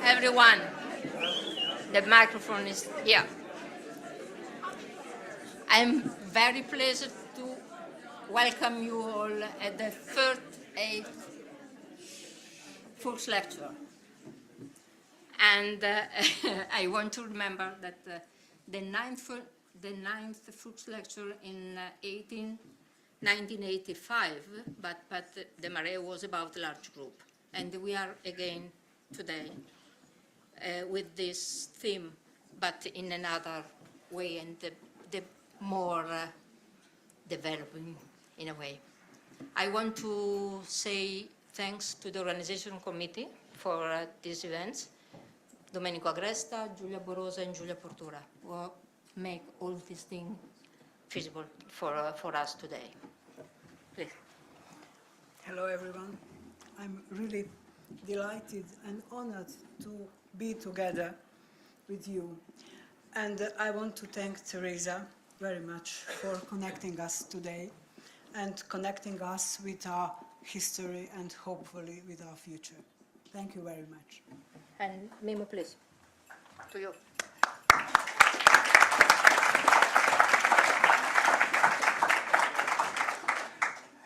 everyone. The microphone is here. I'm very pleased to welcome you all at the 38th Foulkes lecture. And I want to remember that the ninth Foulkes lecture in 1985, but the Mare was about a large group. And we are again today with this theme, but in another way and the more developing in a way. I want to say thanks to the organization committee for these events, Domenico Agresta, Giulia Borosa, and Giulia Portura, who make all these things feasible for us today. Please. Hello, everyone. I'm really delighted and honored to be together with you. And I want to thank Teresa very much for connecting us today and connecting us with our history and hopefully with our future. Thank you very much. And Mimo, please, to you.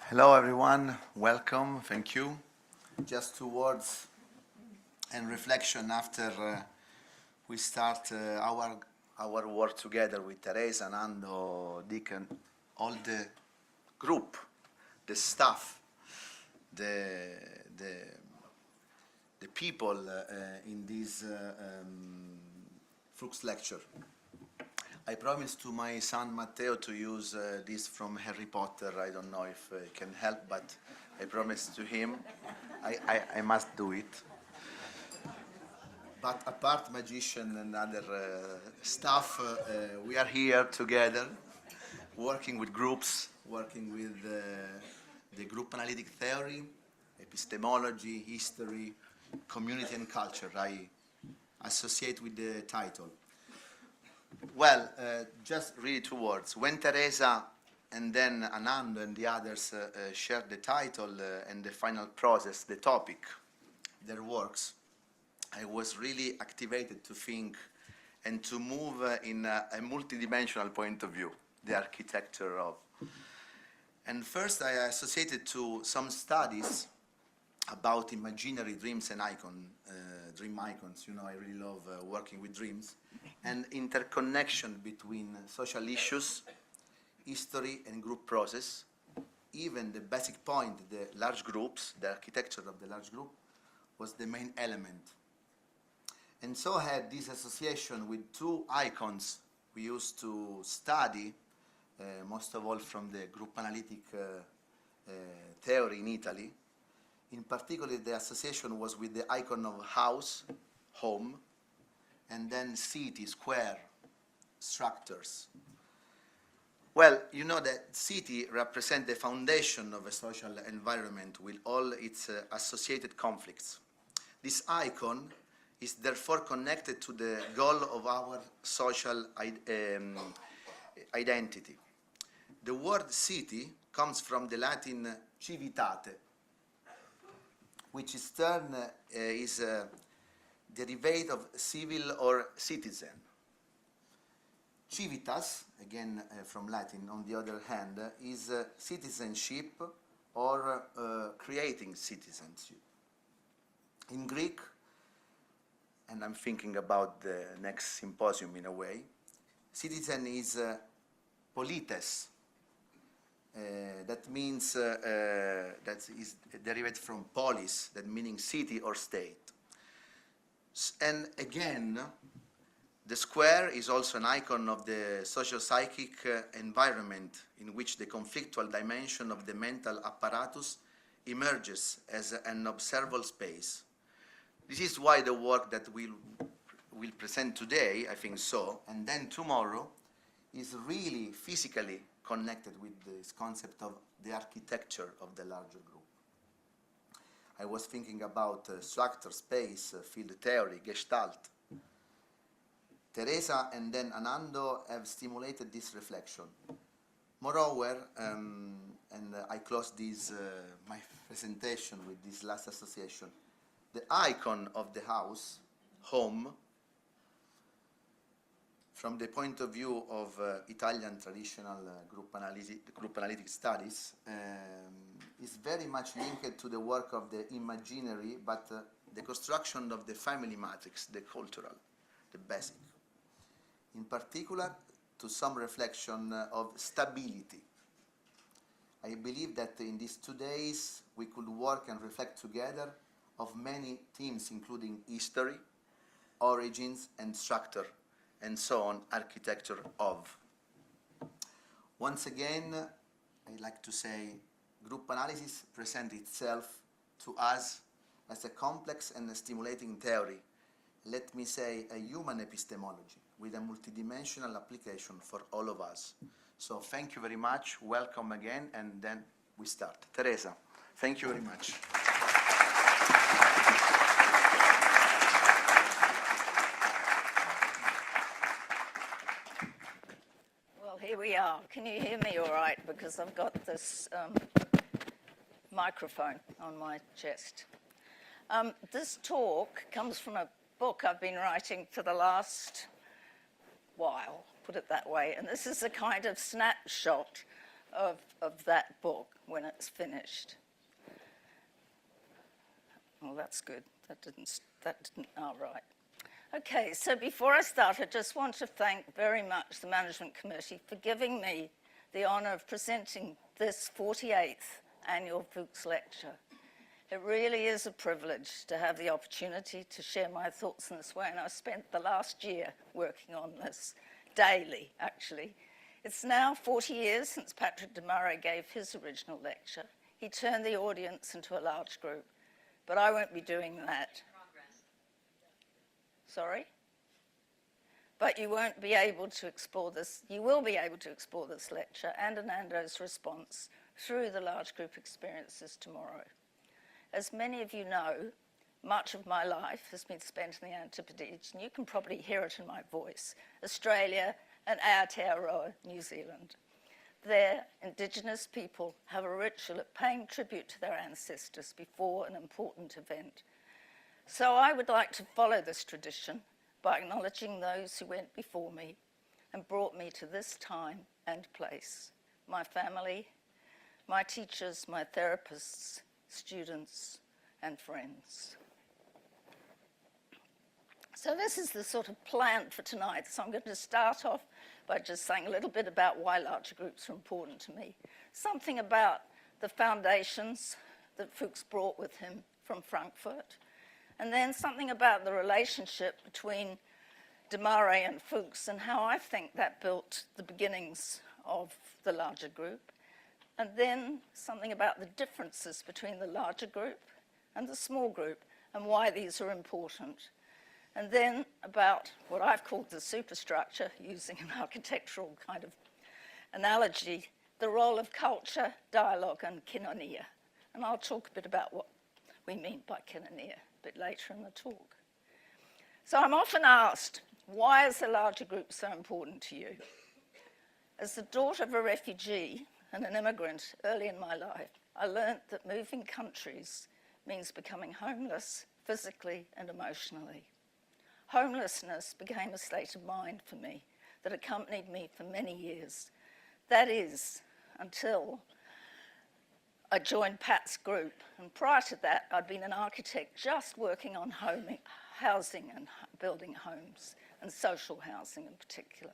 Hello everyone, welcome, thank you. Just 2 words and reflection after we start our work together with Teresa, Anando, Dick, and all the group, the staff, the people in this Foulkes lecture. I promised to my son Matteo to use this from Harry Potter. I don't know if it can help, but I promised to him. I must do it. But apart magician and other stuff, we are here together, working with groups, working with the group analytic theory, epistemology, history, community and culture. I associate with the title. Well, just really 2 words. When Teresa and then Anando and the others shared the title and the final process, the topic, their works, I was really activated to think and to move in a multidimensional point of view, the architecture of. And first I associated to some studies about imaginary dreams and dream icons. You know, I really love working with dreams, and interconnection between social issues, history, and group process. Even the basic point, the large groups, the architecture of the large group, was the main element. And so I had this association with 2 icons we used to study, most of all from the group analytic theory in Italy. In particular, the association was with the icon of house, home, and then city, square, structures. Well, you know that city represents the foundation of a social environment with all its associated conflicts. This icon is therefore connected to the goal of our social identity. The word city comes from the Latin civitate, which is a derivative of civil or citizen. Civitas, again from Latin, on the other hand, is citizenship or creating citizenship. In Greek, and I'm thinking about the next symposium in a way, citizen is polites. That means that is derived from polis, that meaning city or state. And again, the square is also an icon of the socio-psychic environment in which the conflictual dimension of the mental apparatus emerges as an observable space. This is why the work that we'll present today, I think so, and then tomorrow, is really physically connected with this concept of the architecture of the larger group. I was thinking about structure, space, field theory, gestalt. Teresa and then Anando have stimulated this reflection. Moreover, and I close this my presentation with this last association, the icon of the house home from the point of view of Italian traditional group analytic studies is very much linked to the work of the imaginary, but the construction of the family matrix, the cultural, the basic. In particular, to some reflection of stability. I believe that in these 2 days we could work and reflect together of many themes, including history, origins, and structure, and so on, architecture of. Once again, I'd like to say group analysis presents itself to us as a complex and a stimulating theory, let me say a human epistemology with a multidimensional application for all of us. So thank you very much, welcome again, and then we start. Teresa, thank you very much. Well, here we are. Can you hear me all right? Because I've got this microphone on my chest. This talk comes from a book I've been writing for the last while, put it that way, and this is a kind of snapshot of that book when it's finished. Well, that's good. That didn't, oh, right. Okay, so before I start, I just want to thank very much the Management Committee for giving me the honour of presenting this 48th annual Foulkes lecture. It really is a privilege to have the opportunity to share my thoughts in this way, and I've spent the last year working on this daily, actually. It's now 40 years since Patrick de Marais gave his original lecture. He turned the audience into a large group, but I won't be doing that. Sorry? But you won't be able to explore this, you will be able to explore this lecture and Anando's response through the large group experiences tomorrow. As many of you know, much of my life has been spent in the Antipodes, and you can probably hear it in my voice, Australia and Aotearoa, New Zealand. There, Indigenous people have a ritual of paying tribute to their ancestors before an important event. So I would like to follow this tradition by acknowledging those who went before me and brought me to this time and place. My family, my teachers, my therapists, students, and friends. So this is the sort of plan for tonight. So I'm going to start off by just saying a little bit about why larger groups are important to me. Something about the foundations that Foulkes brought with him from Frankfurt. And then something about the relationship between de Marais and Foulkes and how I think that built the beginnings of the larger group. And then something about the differences between the larger group and the small group and why these are important. And then about what I've called the superstructure, using an architectural kind of analogy, the role of culture, dialogue, and kinonia. And I'll talk a bit about what we mean by kinonia a bit later in the talk. So I'm often asked, why is the larger group so important to you? As the daughter of a refugee and an immigrant early in my life, I learnt that moving countries means becoming homeless physically and emotionally. Homelessness became a state of mind for me that accompanied me for many years. That is, until I joined Pat's group, and prior to that, I'd been an architect just working on housing and building homes, and social housing in particular.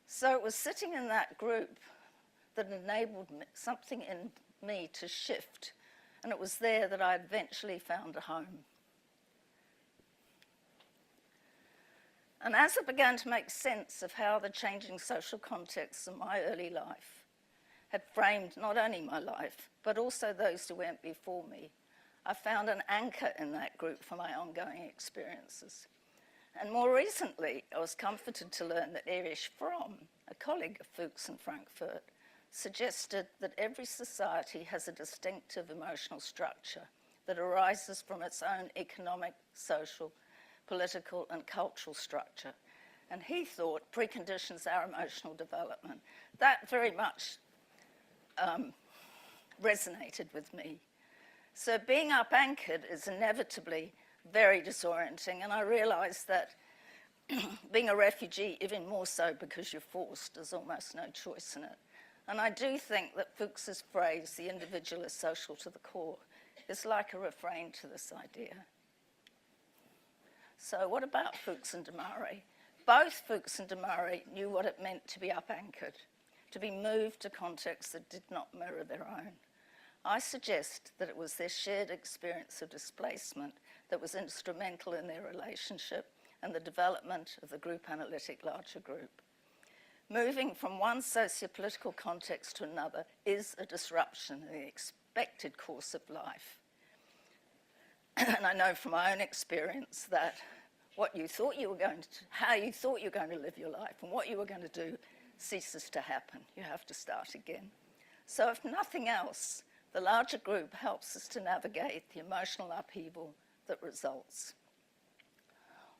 So it was sitting in that group that enabled something in me to shift, and it was there that I eventually found a home. And as I began to make sense of how the changing social contexts of my early life had framed not only my life, but also those who went before me, I found an anchor in that group for my ongoing experiences. And more recently, I was comforted to learn that Erich Fromm, a colleague of Foulkes in Frankfurt, suggested that every society has a distinctive emotional structure that arises from its own economic, social, political, and cultural structure. And he thought preconditions our emotional development. That very much resonated with me. So being up-anchored is inevitably very disorienting, and I realised that being a refugee, even more so because you're forced, there's almost no choice in it. And I do think that Foulkes' phrase, the individual is social to the core, is like a refrain to this idea. So what about Foulkes and de Marais? Both Foulkes and de Marais knew what it meant to be up-anchored, to be moved to contexts that did not mirror their own. I suggest that it was their shared experience of displacement that was instrumental in their relationship and the development of the group analytic larger group. Moving from one socio-political context to another is a disruption in the expected course of life. And I know from my own experience that what you thought you were going to, how you thought you were going to live your life and what you were going to do ceases to happen. You have to start again. So if nothing else, the larger group helps us to navigate the emotional upheaval that results.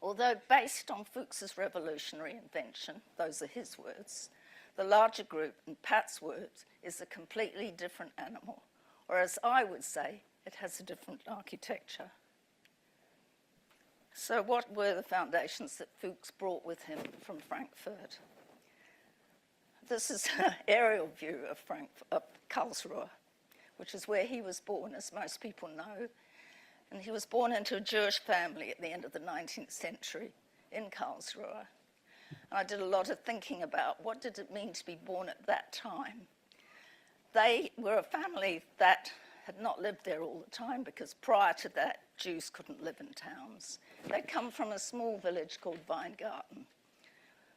Although based on Foulkes' revolutionary invention, those are his words, the larger group, in Pat's words, is a completely different animal, or as I would say, it has a different architecture. So what were the foundations that Foulkes brought with him from Frankfurt? This is an aerial view of Karlsruhe, which is where he was born, as most people know. And he was born into a Jewish family at the end of the 19th century in Karlsruhe. And I did a lot of thinking about what did it mean to be born at that time. They were a family that had not lived there all the time because prior to that, Jews couldn't live in towns. They'd come from a small village called Weingarten,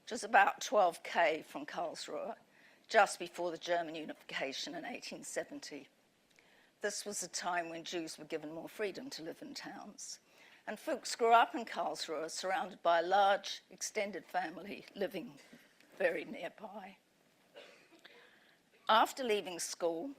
which was about 12k from Karlsruhe, just before the German unification in 1870. This was a time when Jews were given more freedom to live in towns. And Foulkes grew up in Karlsruhe, surrounded by a large, extended family living very nearby. After leaving school,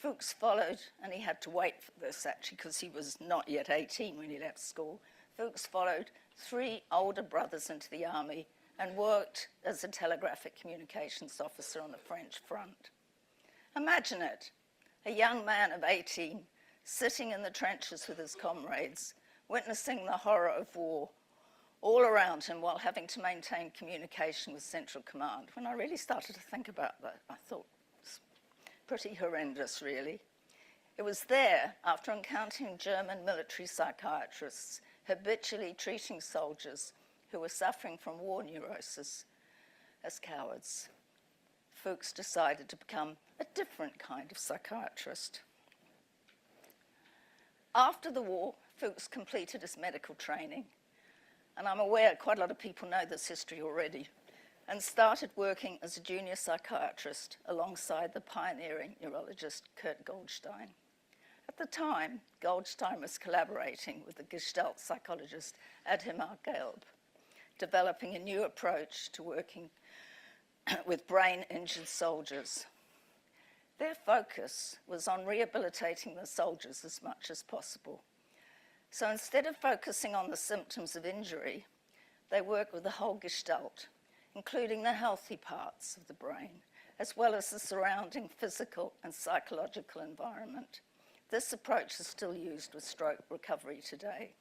Foulkes followed, and he had to wait for this actually because he was not yet 18 when he left school. Foulkes followed 3 older brothers into the army and worked as a telegraphic communications officer on the French front. Imagine it, a young man of 18 sitting in the trenches with his comrades, witnessing the horror of war all around him while having to maintain communication with Central Command. When I really started to think about that, I thought, pretty horrendous, really. It was there, after encountering German military psychiatrists habitually treating soldiers who were suffering from war neurosis as cowards, Foulkes decided to become a different kind of psychiatrist. After the war, Foulkes completed his medical training, and I'm aware quite a lot of people know this history already, and started working as a junior psychiatrist alongside the pioneering neurologist Kurt Goldstein. At the time, Goldstein was collaborating with the Gestalt psychologist Adhemar Gelb, developing a new approach to working with brain-injured soldiers. Their focus was on rehabilitating the soldiers as much as possible. So instead of focusing on the symptoms of injury, they worked with the whole Gestalt, including the healthy parts of the brain, as well as the surrounding physical and psychological environment. This approach is still used with stroke recovery today.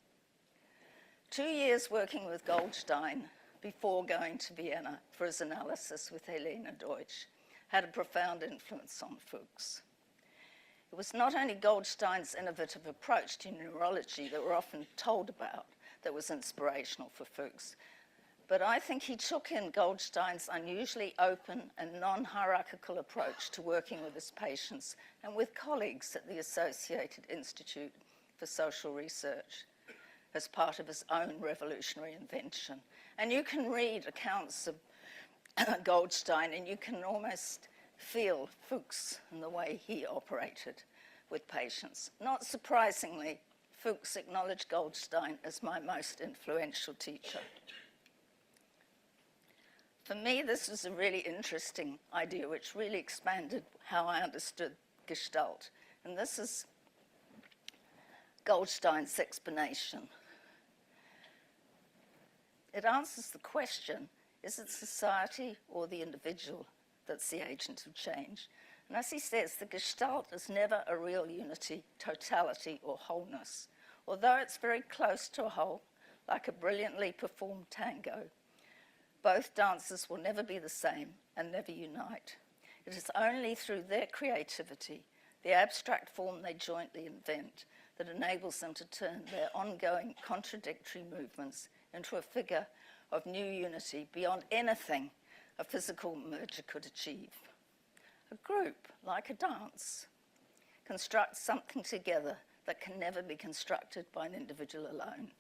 2 years working with Goldstein before going to Vienna for his analysis with Helene Deutsch had a profound influence on Foulkes. It was not only Goldstein's innovative approach to neurology that we're often told about that was inspirational for Foulkes, but I think he took in Goldstein's unusually open and non-hierarchical approach to working with his patients and with colleagues at the Associated Institute for Social Research as part of his own revolutionary invention. And you can read accounts of Goldstein and you can almost feel Foulkes and the way he operated with patients. Not surprisingly, Foulkes acknowledged Goldstein as my most influential teacher. For me, this was a really interesting idea which really expanded how I understood Gestalt. And this is Goldstein's explanation. It answers the question, is it society or the individual that's the agent of change? And as he says, the Gestalt is never a real unity, totality, or wholeness. Although it's very close to a whole, like a brilliantly performed tango, both dancers will never be the same and never unite. It is only through their creativity, the abstract form they jointly invent, that enables them to turn their ongoing contradictory movements into a figure of new unity beyond anything a physical merger could achieve. A group, like a dance, constructs something together that can never be constructed by an individual alone.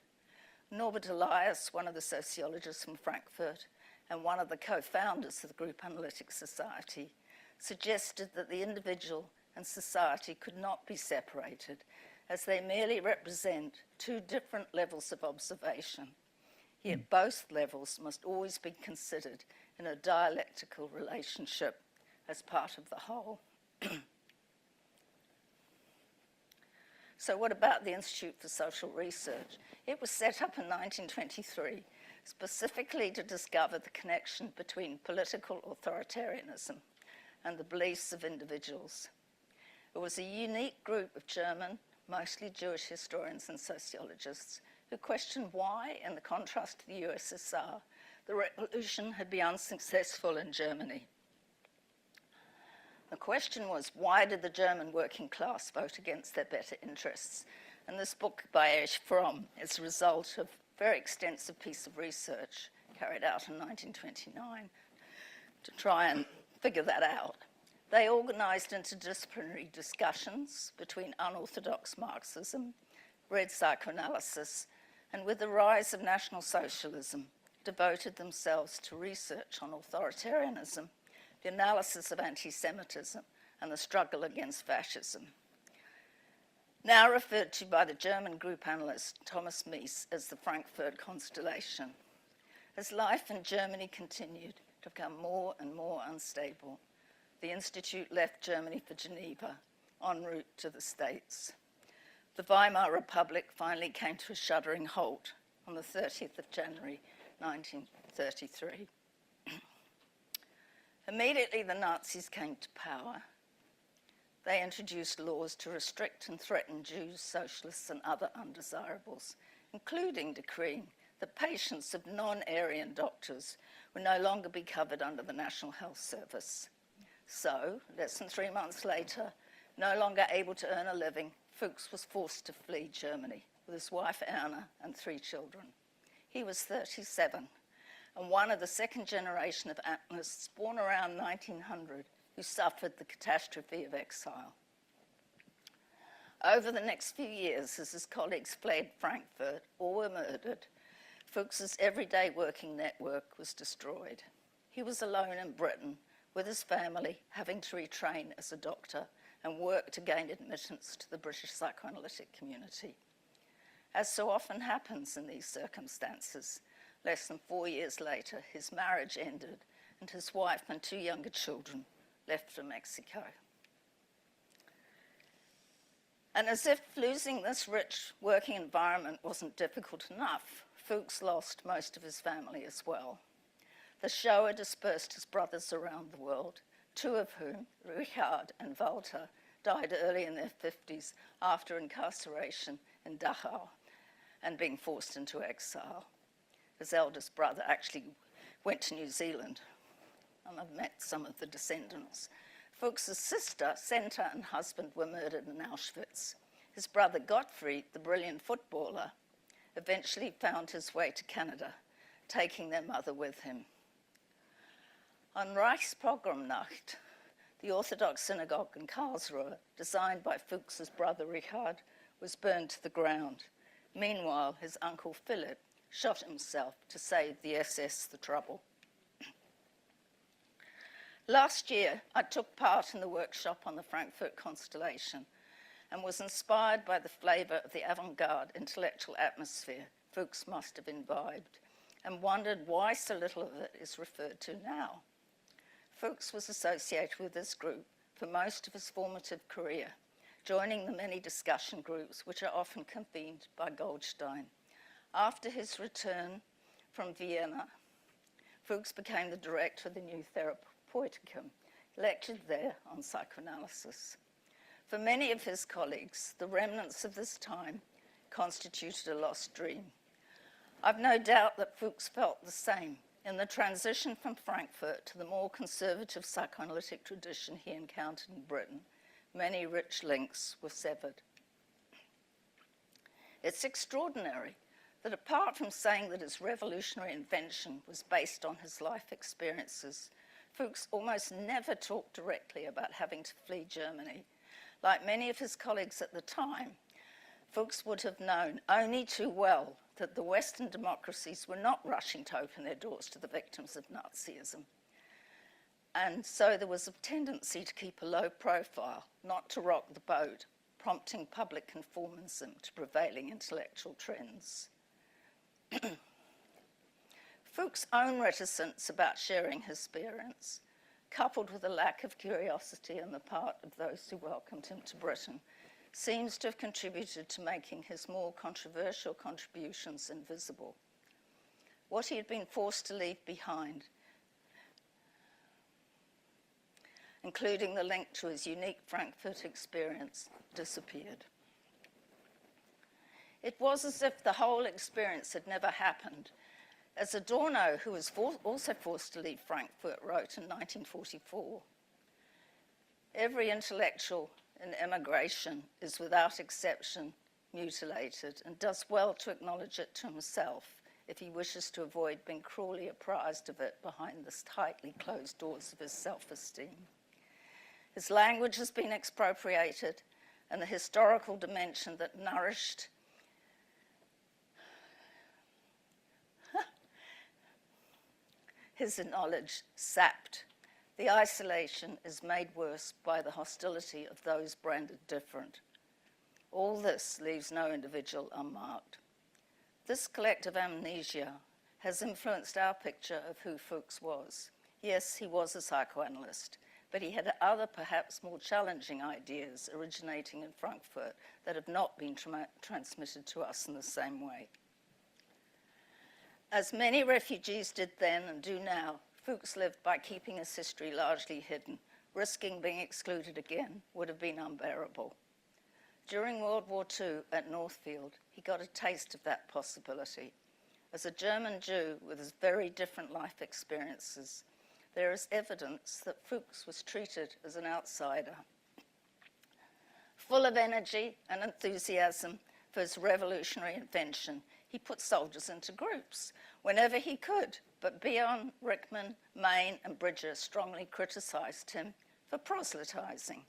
Norbert Elias, one of the sociologists from Frankfurt and one of the co-founders of the Group Analytic Society, suggested that the individual and society could not be separated, as they merely represent two different levels of observation. Yet both levels must always be considered in a dialectical relationship as part of the whole. So what about the Institute for Social Research? It was set up in 1923 specifically to discover the connection between political authoritarianism and the beliefs of individuals. It was a unique group of German, mostly Jewish historians and sociologists who questioned why, in the contrast to the USSR, the revolution had been unsuccessful in Germany. The question was, why did the German working class vote against their better interests? And this book by Erich Fromm is a result of a very extensive piece of research carried out in 1929 to try and figure that out. They organised interdisciplinary discussions between unorthodox Marxism, red psychoanalysis, and with the rise of National Socialism, devoted themselves to research on authoritarianism, the analysis of anti-Semitism, and the struggle against fascism. Now referred to by the German group analyst Thomas Mies as the Frankfurt Constellation. As life in Germany continued to become more and more unstable, the Institute left Germany for Geneva, en route to the States. The Weimar Republic finally came to a shuddering halt on the 30th of January, 1933. Immediately the Nazis came to power. They introduced laws to restrict and threaten Jews, socialists, and other undesirables, including decreeing that patients of non-Aryan doctors would no longer be covered under the National Health Service. So, less than 3 months later, no longer able to earn a living, Foulkes was forced to flee Germany with his wife Anna and 3 children. He was 37 and one of the second generation of anarchists born around 1900 who suffered the catastrophe of exile. Over the next few years, as his colleagues fled Frankfurt or were murdered, Foulkes' everyday working network was destroyed. He was alone in Britain with his family, having to retrain as a doctor and work to gain admittance to the British psychoanalytic community. As so often happens in these circumstances, less than 4 years later, his marriage ended and his wife and 2 younger children left for Mexico. And as if losing this rich working environment wasn't difficult enough, Foulkes lost most of his family as well. The Shoah dispersed his brothers around the world, 2 of whom, Richard and Walter, died early in their 50s after incarceration in Dachau and being forced into exile. His eldest brother actually went to New Zealand, and I've met some of the descendants. Foulkes' sister, Senta, and husband were murdered in Auschwitz. His brother Gottfried, the brilliant footballer, eventually found his way to Canada, taking their mother with him. On Reichspogromnacht, the Orthodox synagogue in Karlsruhe, designed by Foulkes' brother Richard, was burned to the ground. Meanwhile, his uncle Philip shot himself to save the SS the trouble. Last year, I took part in the workshop on the Frankfurt Constellation and was inspired by the flavour of the avant-garde intellectual atmosphere Foulkes must have imbibed, and wondered why so little of it is referred to now. Foulkes was associated with this group for most of his formative career, joining the many discussion groups which are often convened by Goldstein. After his return from Vienna, Foulkes became the director of the new Therapeuticum. lectured there on psychoanalysis. For many of his colleagues, the remnants of this time constituted a lost dream. I've no doubt that Foulkes felt the same. In the transition from Frankfurt to the more conservative psychoanalytic tradition he encountered in Britain, many rich links were severed. It's extraordinary that apart from saying that his revolutionary invention was based on his life experiences, Foulkes almost never talked directly about having to flee Germany. Like many of his colleagues at the time, Foulkes would have known only too well that the Western democracies were not rushing to open their doors to the victims of Nazism. And so there was a tendency to keep a low profile, not to rock the boat, prompting public conformism to prevailing intellectual trends. Foulkes' own reticence about sharing his experience, coupled with a lack of curiosity on the part of those who welcomed him to Britain, seems to have contributed to making his more controversial contributions invisible. What he had been forced to leave behind, including the link to his unique Frankfurt experience, disappeared. It was as if the whole experience had never happened. As Adorno, who was also forced to leave Frankfurt, wrote in 1944, "Every intellectual in emigration is without exception mutilated and does well to acknowledge it to himself if he wishes to avoid being cruelly apprised of it behind the tightly closed doors of his self-esteem. His language has been expropriated and the historical dimension that nourished his knowledge sapped. The isolation is made worse by the hostility of those branded different. All this leaves no individual unmarked. This collective amnesia has influenced our picture of who Foulkes was. Yes, he was a psychoanalyst, but he had other, perhaps more challenging ideas originating in Frankfurt that have not been transmitted to us in the same way. As many refugees did then and do now, Foulkes lived by keeping his history largely hidden. Risking being excluded again would have been unbearable. During World War II at Northfield, he got a taste of that possibility. As a German Jew with his very different life experiences, there is evidence that Foulkes was treated as an outsider. Full of energy and enthusiasm for his revolutionary invention, he put soldiers into groups whenever he could, but Bion, Rickman, Maine, and Bridger strongly criticized him for proselytizing.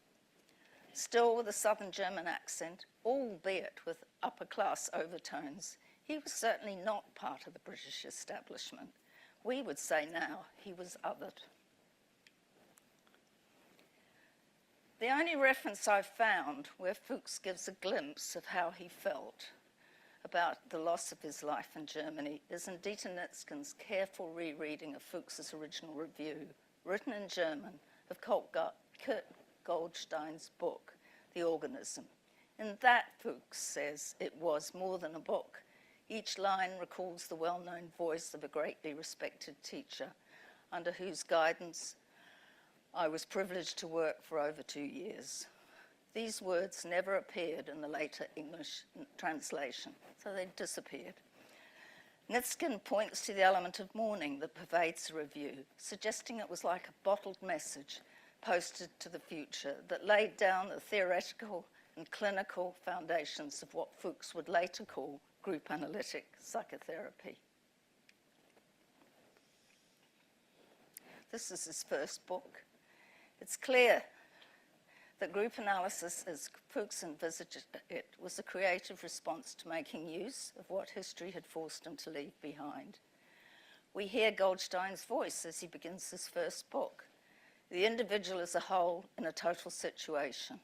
Still with a southern German accent, albeit with upper-class overtones, he was certainly not part of the British establishment. We would say now he was othered. The only reference I've found where Foulkes gives a glimpse of how he felt about the loss of his life in Germany is in Dieter Nitzgen's careful rereading of Foulkes' original review, written in German, of Kurt Goldstein's book, The Organism. In that, Foulkes says it was more than a book. Each line recalls the well-known voice of a greatly respected teacher, under whose guidance I was privileged to work for over 2 years. These words never appeared in the later English translation, so they disappeared. Nitzgen points to the element of mourning that pervades the review, suggesting it was like a bottled message posted to the future that laid down the theoretical and clinical foundations of what Foulkes would later call group analytic psychotherapy. This is his first book. It's clear that group analysis, as Foulkes envisaged it, was a creative response to making use of what history had forced him to leave behind. We hear Goldstein's voice as he begins his first book, the individual as a whole in a total situation.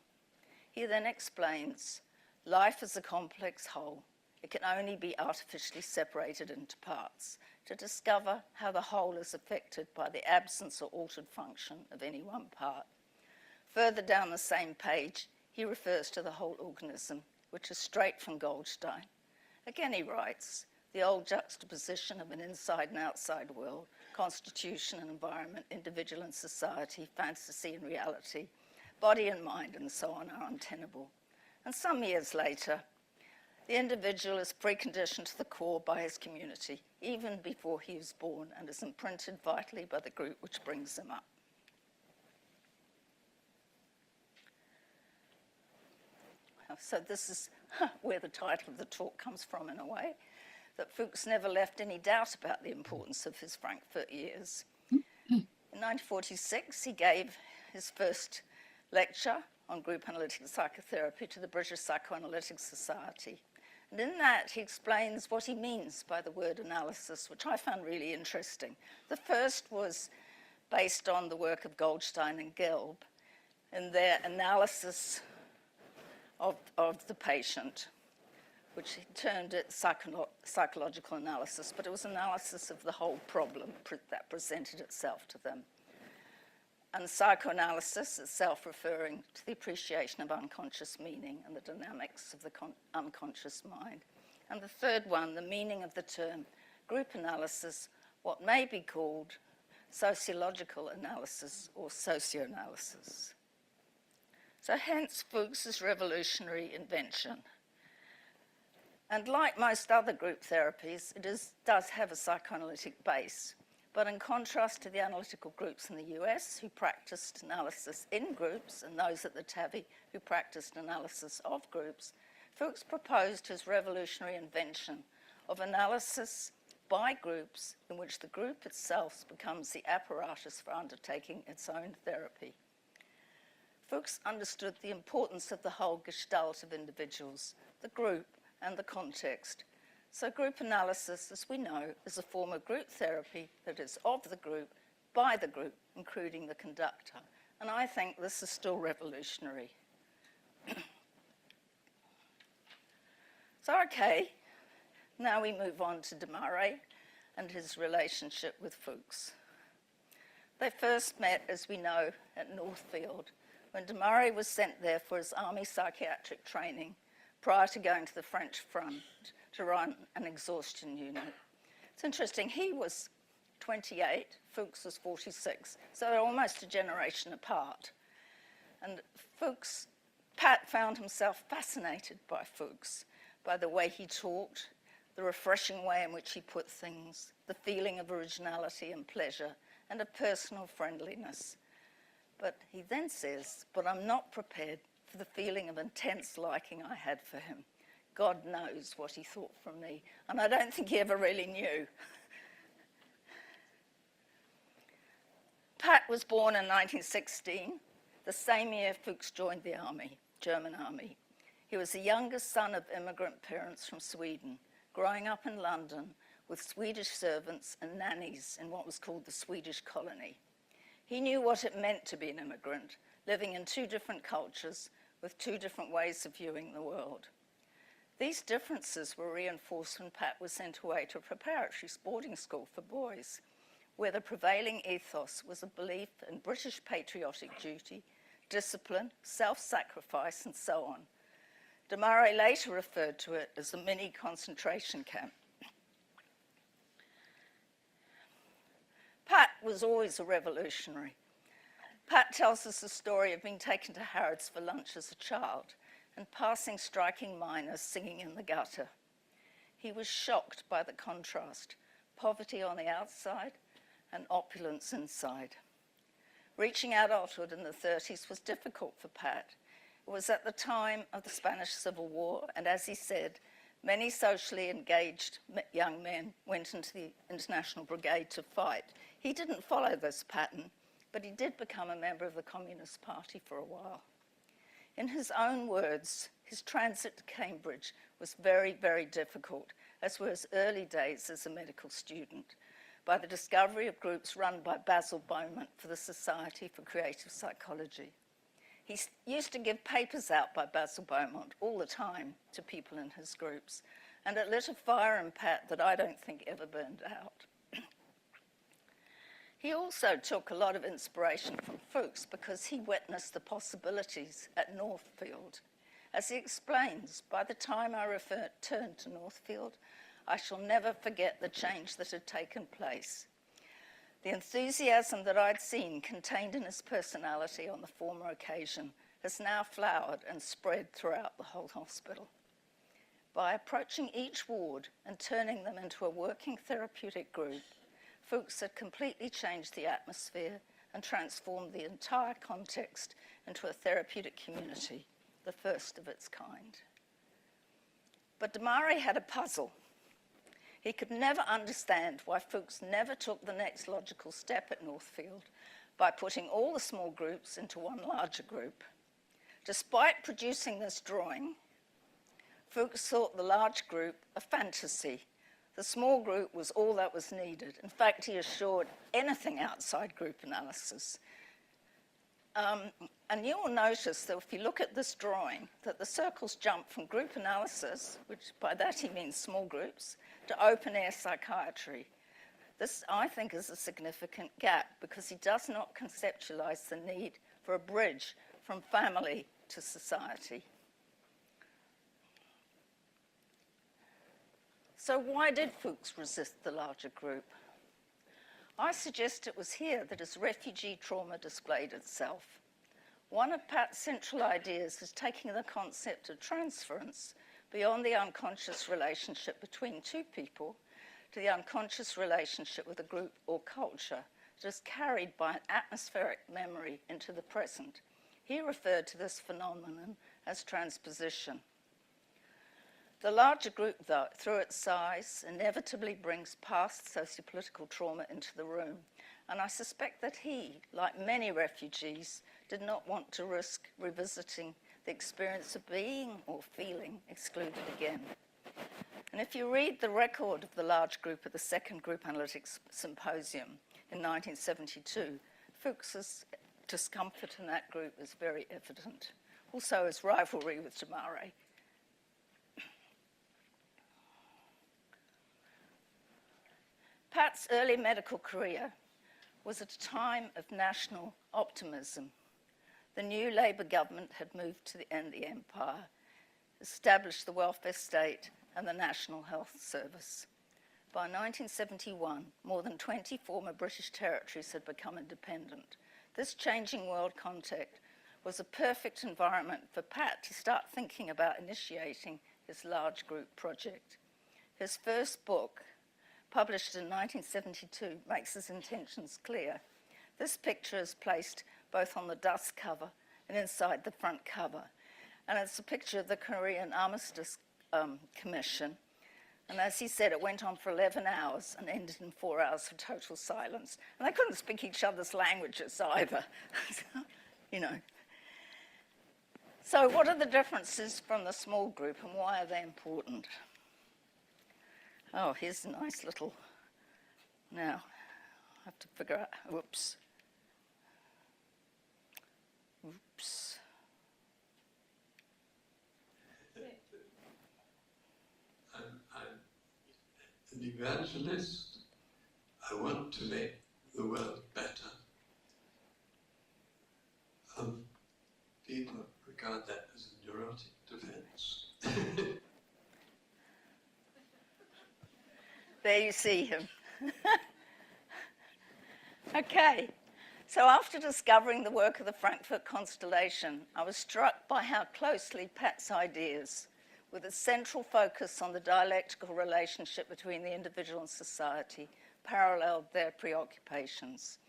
He then explains, life is a complex whole. It can only be artificially separated into parts to discover how the whole is affected by the absence or altered function of any one part. Further down the same page, he refers to the whole organism, which is straight from Goldstein. Again, he writes, the old juxtaposition of an inside and outside world, constitution and environment, individual and society, fantasy and reality, body and mind, and so on, are untenable. And some years later, the individual is preconditioned to the core by his community, even before he is born, and is imprinted vitally by the group which brings him up. So this is where the title of the talk comes from, in a way, that Foulkes never left any doubt about the importance of his Frankfurt years. In 1946, he gave his first lecture on group analytic psychotherapy to the British Psychoanalytic Society. And in that, he explains what he means by the word analysis, which I found really interesting. The first was based on the work of Goldstein and Gelb in their analysis of the patient, which he termed it psychological analysis, but it was analysis of the whole problem that presented itself to them. And psychoanalysis itself referring to the appreciation of unconscious meaning and the dynamics of the unconscious mind. And the third one, the meaning of the term group analysis, what may be called sociological analysis or socioanalysis. So hence Foulkes' revolutionary invention. And like most other group therapies, it does have a psychoanalytic base. But in contrast to the analytical groups in the US who practiced analysis in groups and those at the TAVI who practiced analysis of groups, Foulkes proposed his revolutionary invention of analysis by groups in which the group itself becomes the apparatus for undertaking its own therapy. Foulkes understood the importance of the whole gestalt of individuals, the group and the context. So group analysis, as we know, is a form of group therapy that is of the group, by the group, including the conductor. And I think this is still revolutionary. So, okay, now we move on to de Marais and his relationship with Foulkes. They first met, as we know, at Northfield, when de Marais was sent there for his army psychiatric training prior to going to the French front to run an exhaustion unit. It's interesting, he was 28, Foulkes was 46, so they're almost a generation apart. And Pat found himself fascinated by Foulkes, by the way he talked, the refreshing way in which he put things, the feeling of originality and pleasure, and a personal friendliness. But he then says, but I'm not prepared for the feeling of intense liking I had for him. God knows what he thought from me. And I don't think he ever really knew. Pat was born in 1916, the same year Foulkes joined the army, German army. He was the youngest son of immigrant parents from Sweden, growing up in London with Swedish servants and nannies in what was called the Swedish colony. He knew what it meant to be an immigrant, living in two different cultures with two different ways of viewing the world. These differences were reinforced when Pat was sent away to a preparatory boarding school for boys, where the prevailing ethos was a belief in British patriotic duty, discipline, self-sacrifice, and so on. De Marais later referred to it as a mini concentration camp. Pat was always a revolutionary. Pat tells us the story of being taken to Harrods for lunch as a child and passing striking miners singing in the gutter. He was shocked by the contrast, poverty on the outside and opulence inside. Reaching adulthood in the 30s was difficult for Pat. It was at the time of the Spanish Civil War, and as he said, many socially engaged young men went into the International Brigade to fight. He didn't follow this pattern, but he did become a member of the Communist Party for a while. In his own words, his transit to Cambridge was very, very difficult, as were his early days as a medical student, by the discovery of groups run by Basil Beaumont for the Society for Creative Psychology. He used to give papers out by Basil Beaumont all the time to people in his groups, and it lit a fire in Pat that I don't think ever burned out. He also took a lot of inspiration from Foulkes because he witnessed the possibilities at Northfield. As he explains, by the time I returned to Northfield, I shall never forget the change that had taken place. The enthusiasm that I'd seen contained in his personality on the former occasion has now flowered and spread throughout the whole hospital. By approaching each ward and turning them into a working therapeutic group, Foulkes had completely changed the atmosphere and transformed the entire context into a therapeutic community, the first of its kind. But de Marais had a puzzle. He could never understand why Foulkes never took the next logical step at Northfield by putting all the small groups into one larger group. Despite producing this drawing, Foulkes thought the large group a fantasy. The small group was all that was needed. In fact, he assured anything outside group analysis. And you will notice that if you look at this drawing, that the circles jump from group analysis, which by that he means small groups, to open-air psychiatry. This, I think, is a significant gap because he does not conceptualize the need for a bridge from family to society. So why did Foulkes resist the larger group? I suggest it was here that his refugee trauma displayed itself. One of Pat's central ideas is taking the concept of transference beyond the unconscious relationship between two people to the unconscious relationship with a group or culture that is carried by an atmospheric memory into the present. He referred to this phenomenon as transposition. The larger group, though, through its size, inevitably brings past sociopolitical trauma into the room, and I suspect that he, like many refugees, did not want to risk revisiting the experience of being or feeling excluded again. And if you read the record of the large group at the second Group Analytics Symposium in 1972, Foulkes' discomfort in that group is very evident. Also his rivalry with de Marais. Pat's early medical career was at a time of national optimism. The new Labour government had moved to end the empire, established the welfare state and the National Health Service. By 1971, more than 20 former British territories had become independent. This changing world context was a perfect environment for Pat to start thinking about initiating his large group project. His first book, published in 1972, makes his intentions clear. This picture is placed both on the dust cover and inside the front cover. And it's a picture of the Korean Armistice Commission. And as he said, it went on for 11 hours and ended in 4 hours of total silence. And they couldn't speak each other's languages either, you know. So what are the differences from the small group and why are they important? Oh, here's a nice little, now, I have to figure out, whoops. Oops. I'm an evangelist. I want to make the world better. People regard that as a neurotic defense. There you see him. Okay, so after discovering the work of the Frankfurt Constellation, I was struck by how closely Pat's ideas, with a central focus on the dialectical relationship between the individual and society, paralleled their preoccupations.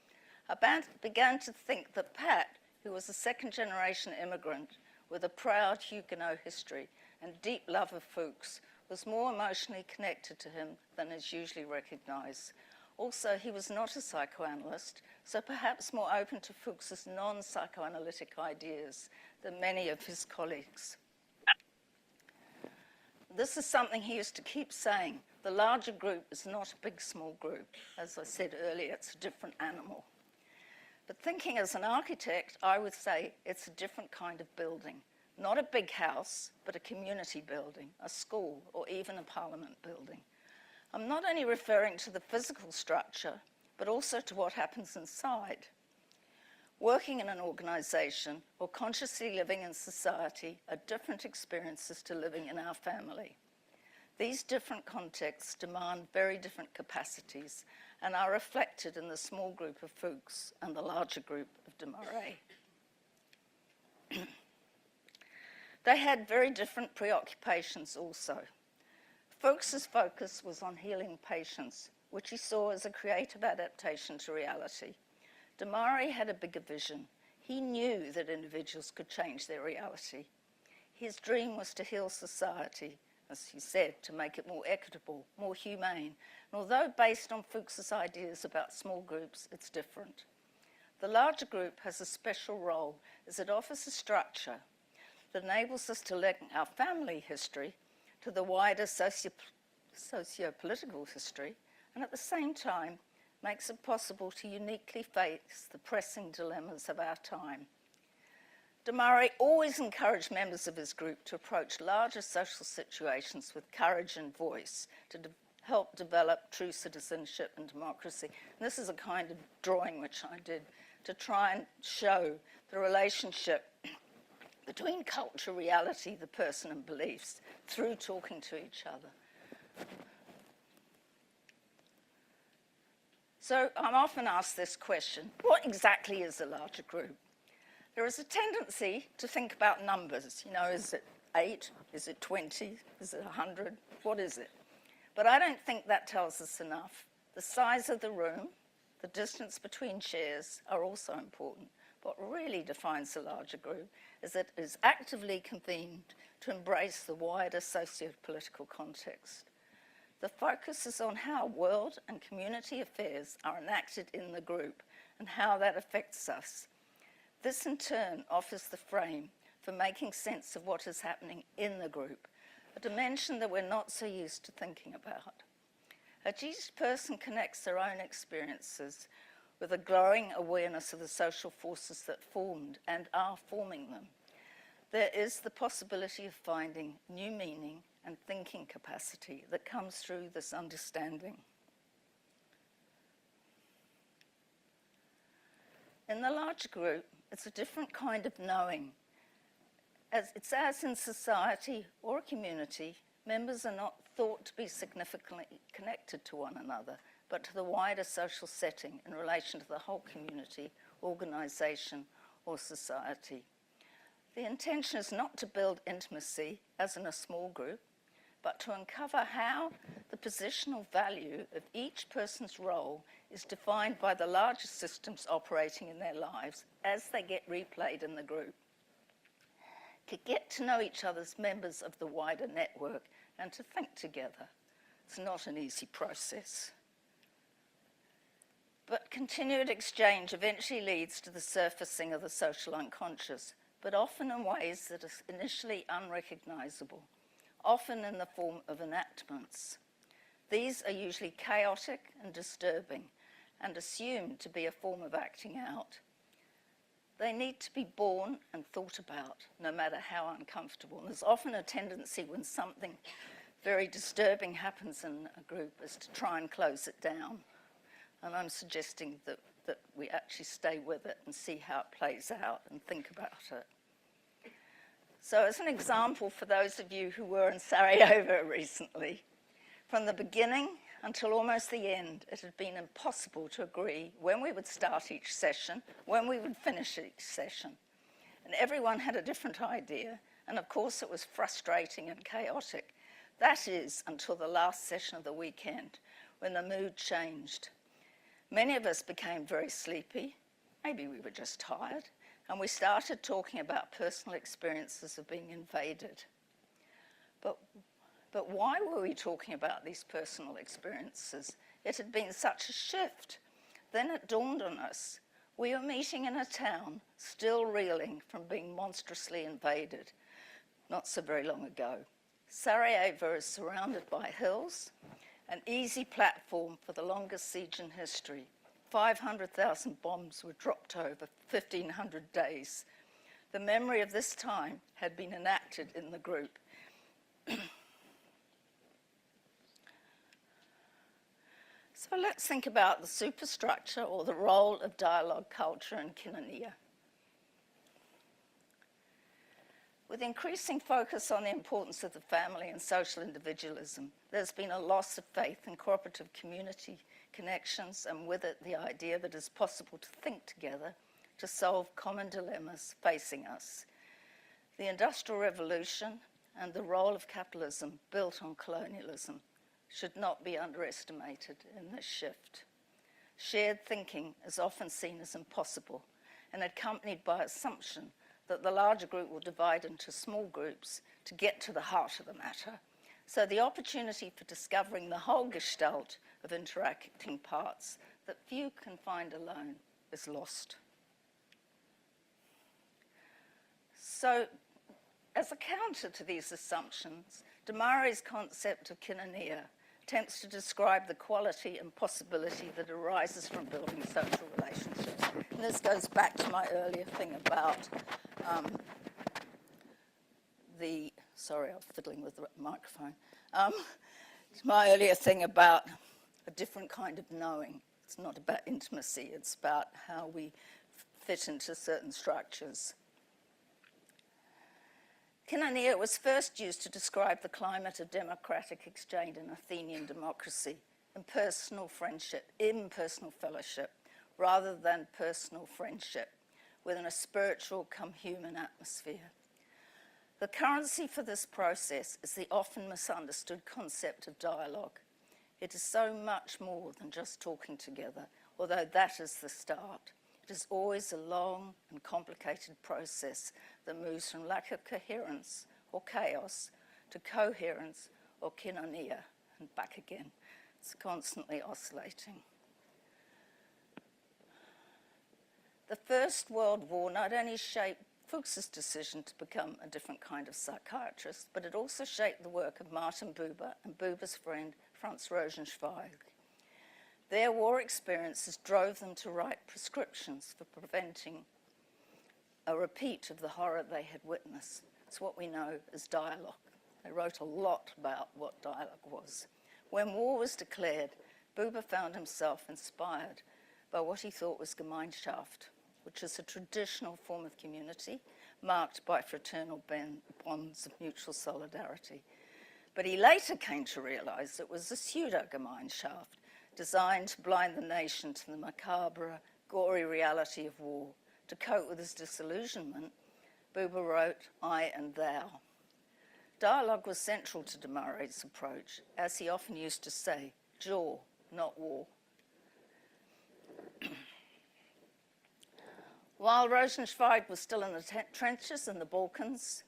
I began to think that Pat, who was a second-generation immigrant with a proud Huguenot history and deep love of Foulkes, was more emotionally connected to him than is usually recognized. Also, he was not a psychoanalyst, so perhaps more open to Foulkes' non-psychoanalytic ideas than many of his colleagues. This is something he used to keep saying. The larger group is not a big, small group. As I said earlier, it's a different animal. But thinking as an architect, I would say it's a different kind of building. Not a big house, but a community building, a school, or even a parliament building. I'm not only referring to the physical structure, but also to what happens inside. Working in an organization or consciously living in society are different experiences to living in our family. These different contexts demand very different capacities and are reflected in the small group of Foulkes and the larger group of de Marais. They had very different preoccupations also. Foulkes' focus was on healing patients, which he saw as a creative adaptation to reality. De Marais had a bigger vision. He knew that individuals could change their reality. His dream was to heal society, as he said, to make it more equitable, more humane. And although based on Foulkes' ideas about small groups, it's different. The larger group has a special role as it offers a structure that enables us to link our family history to the wider socio-political history, and at the same time makes it possible to uniquely face the pressing dilemmas of our time. De Marais always encouraged members of his group to approach larger social situations with courage and voice to help develop true citizenship and democracy. And this is a kind of drawing which I did to try and show the relationship between culture, reality, the person, and beliefs through talking to each other. So I'm often asked this question: what exactly is a larger group? There is a tendency to think about numbers. You know, is it 8? Is it 20? Is it 100? What is it? But I don't think that tells us enough. The size of the room, the distance between chairs are also important. What really defines a larger group is that it is actively convened to embrace the wider socio-political context. The focus is on how world and community affairs are enacted in the group and how that affects us. This in turn offers the frame for making sense of what is happening in the group, a dimension that we're not so used to thinking about. As each person connects their own experiences with a growing awareness of the social forces that formed and are forming them, there is the possibility of finding new meaning and thinking capacity that comes through this understanding. In the larger group, it's a different kind of knowing. It's as in society or a community, members are not thought to be significantly connected to one another, but to the wider social setting in relation to the whole community, organisation, or society. The intention is not to build intimacy, as in a small group, but to uncover how the positional value of each person's role is defined by the larger systems operating in their lives as they get replayed in the group. To get to know each other as members of the wider network and to think together. It's not an easy process. But continued exchange eventually leads to the surfacing of the social unconscious, but often in ways that are initially unrecognisable, often in the form of enactments. These are usually chaotic and disturbing and assumed to be a form of acting out. They need to be born and thought about, no matter how uncomfortable. And there's often a tendency when something very disturbing happens in a group is to try and close it down. And I'm suggesting that we actually stay with it and see how it plays out and think about it. So as an example, for those of you who were in Sarajevo recently, from the beginning until almost the end, it had been impossible to agree when we would start each session, when we would finish each session. And everyone had a different idea, and of course it was frustrating and chaotic. That is, until the last session of the weekend, when the mood changed. Many of us became very sleepy, maybe we were just tired, and we started talking about personal experiences of being invaded. But why were we talking about these personal experiences? It had been such a shift. Then it dawned on us. We were meeting in a town still reeling from being monstrously invaded not so very long ago. Sarajevo is surrounded by hills, an easy platform for the longest siege in history. 500,000 bombs were dropped over 1,500 days. The memory of this time had been enacted in the group. So let's think about the superstructure or the role of dialogue culture and koinonia. With increasing focus on the importance of the family and social individualism, there's been a loss of faith in cooperative community connections, and with it the idea that it's possible to think together to solve common dilemmas facing us. The Industrial Revolution and the role of capitalism built on colonialism should not be underestimated in this shift. Shared thinking is often seen as impossible and accompanied by assumption that the larger group will divide into small groups to get to the heart of the matter. So the opportunity for discovering the whole gestalt of interacting parts that few can find alone is lost. So, as a counter to these assumptions, de Marais' concept of koinonia attempts to describe the quality and possibility that arises from building social relationships. And this goes back to my earlier thing about sorry, I was fiddling with the microphone. My earlier thing about a different kind of knowing. It's not about intimacy, it's about how we fit into certain structures. Koinonia was first used to describe the climate of democratic exchange in Athenian democracy, impersonal friendship, impersonal fellowship, rather than personal friendship, within a spiritual come human atmosphere. The currency for this process is the often misunderstood concept of dialogue. It is so much more than just talking together, although that is the start. It is always a long and complicated process that moves from lack of coherence or chaos to coherence or koinonia and back again. It's constantly oscillating. The First World War not only shaped Foulkes' decision to become a different kind of psychiatrist, but it also shaped the work of Martin Buber and Buber's friend Franz Rosenzweig. Their war experiences drove them to write prescriptions for preventing a repeat of the horror they had witnessed. It's what we know as dialogue. They wrote a lot about what dialogue was. When war was declared, Buber found himself inspired by what he thought was Gemeinschaft, which is a traditional form of community marked by fraternal bonds of mutual solidarity. But he later came to realize it was a pseudo-Gemeinschaft designed to blind the nation to the macabre, gory reality of war. To cope with his disillusionment, Buber wrote, I and Thou. Dialogue was central to de Marais' approach, as he often used to say, jaw, not war. While Rosenzweig was still in the trenches in the Balkans,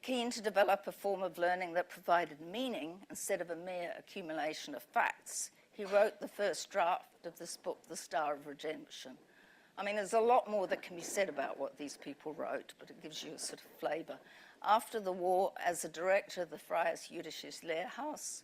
keen to develop a form of learning that provided meaning instead of a mere accumulation of facts, he wrote the first draft of this book, The Star of Redemption. I mean, there's a lot more that can be said about what these people wrote, but it gives you a sort of flavor. After the war, as a director of the Freies Jüdisches Lehrhaus,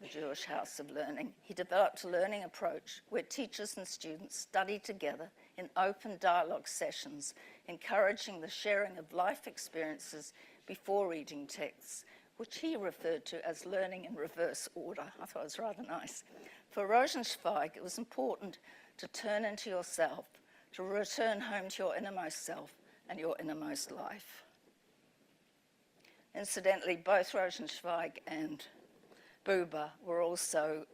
the Jewish House of Learning, he developed a learning approach where teachers and students studied together in open dialogue sessions, encouraging the sharing of life experiences before reading texts, which he referred to as learning in reverse order. I thought it was rather nice. For Rosenzweig, it was important to turn into yourself, to return home to your innermost self and your innermost life. Incidentally, both Rosenzweig and Buber were also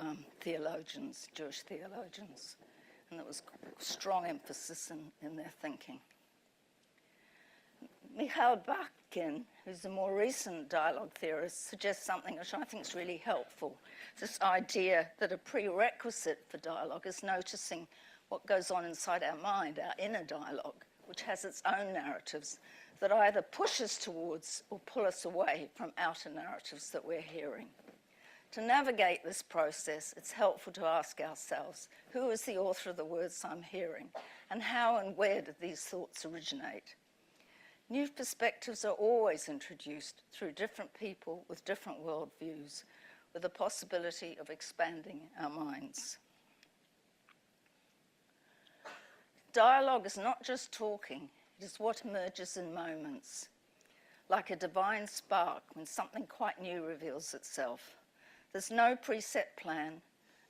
theologians, Jewish theologians, and there was strong emphasis in their thinking. Michael Bakhtin, who's a more recent dialogue theorist, suggests something which I think is really helpful. This idea that a prerequisite for dialogue is noticing what goes on inside our mind, our inner dialogue, which has its own narratives that either push us towards or pull us away from outer narratives that we're hearing. To navigate this process, it's helpful to ask ourselves, who is the author of the words I'm hearing, and how and where did these thoughts originate? New perspectives are always introduced through different people with different worldviews, with the possibility of expanding our minds. Dialogue is not just talking, it is what emerges in moments, like a divine spark when something quite new reveals itself. There's no preset plan,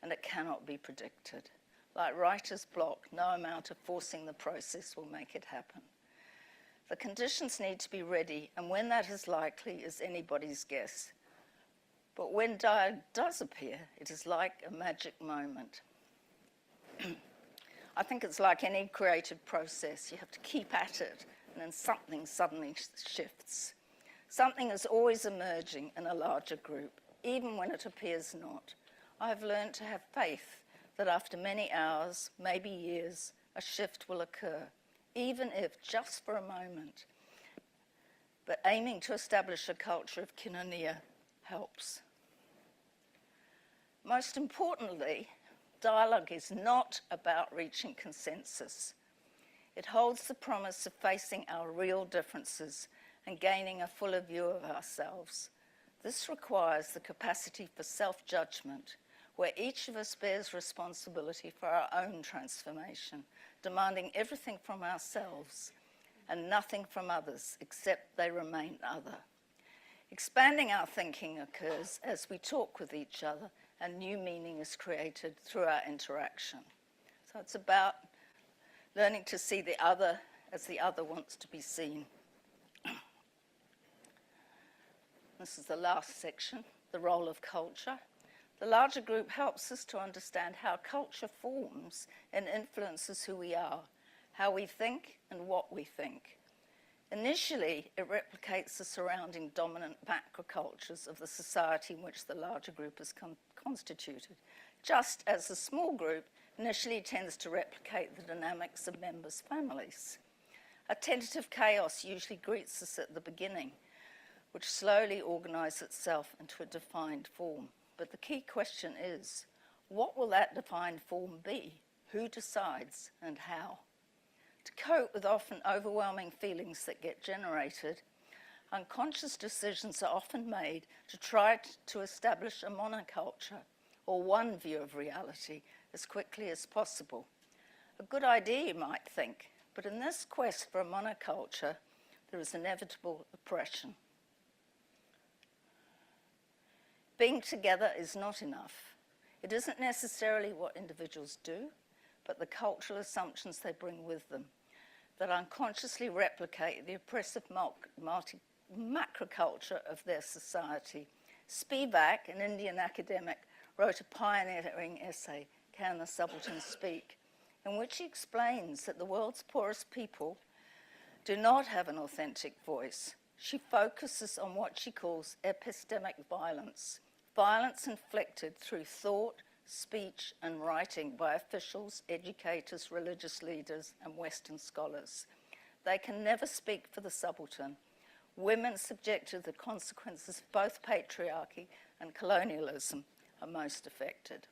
and it cannot be predicted. Like writer's block, no amount of forcing the process will make it happen. The conditions need to be ready, and when that is likely is anybody's guess. But when dialogue does appear, it is like a magic moment. I think it's like any creative process. You have to keep at it, and then something suddenly shifts. Something is always emerging in a larger group, even when it appears not. I've learned to have faith that after many hours, maybe years, a shift will occur, even if just for a moment. But aiming to establish a culture of koinonia helps. Most importantly, dialogue is not about reaching consensus. It holds the promise of facing our real differences and gaining a fuller view of ourselves. This requires the capacity for self-judgment, where each of us bears responsibility for our own transformation, demanding everything from ourselves and nothing from others except they remain other. Expanding our thinking occurs as we talk with each other, and new meaning is created through our interaction. So it's about learning to see the other as the other wants to be seen. This is the last section, the role of culture. The larger group helps us to understand how culture forms and influences who we are, how we think and what we think. Initially, it replicates the surrounding dominant macrocultures of the society in which the larger group is constituted, just as the small group initially tends to replicate the dynamics of members' families. A tentative chaos usually greets us at the beginning, which slowly organises itself into a defined form. But the key question is, what will that defined form be? Who decides and how? To cope with often overwhelming feelings that get generated, unconscious decisions are often made to try to establish a monoculture, or one view of reality, as quickly as possible. A good idea, you might think, but in this quest for a monoculture, there is inevitable oppression. Being together is not enough. It isn't necessarily what individuals do, but the cultural assumptions they bring with them that unconsciously replicate the oppressive macroculture of their society. Spivak, an Indian academic, wrote a pioneering essay, Can the Subaltern Speak?, in which he explains that the world's poorest people do not have an authentic voice. She focuses on what she calls epistemic violence, violence inflicted through thought, speech and writing by officials, educators, religious leaders and Western scholars. They can never speak for the subaltern. Women subjected to the consequences of both patriarchy and colonialism are most affected.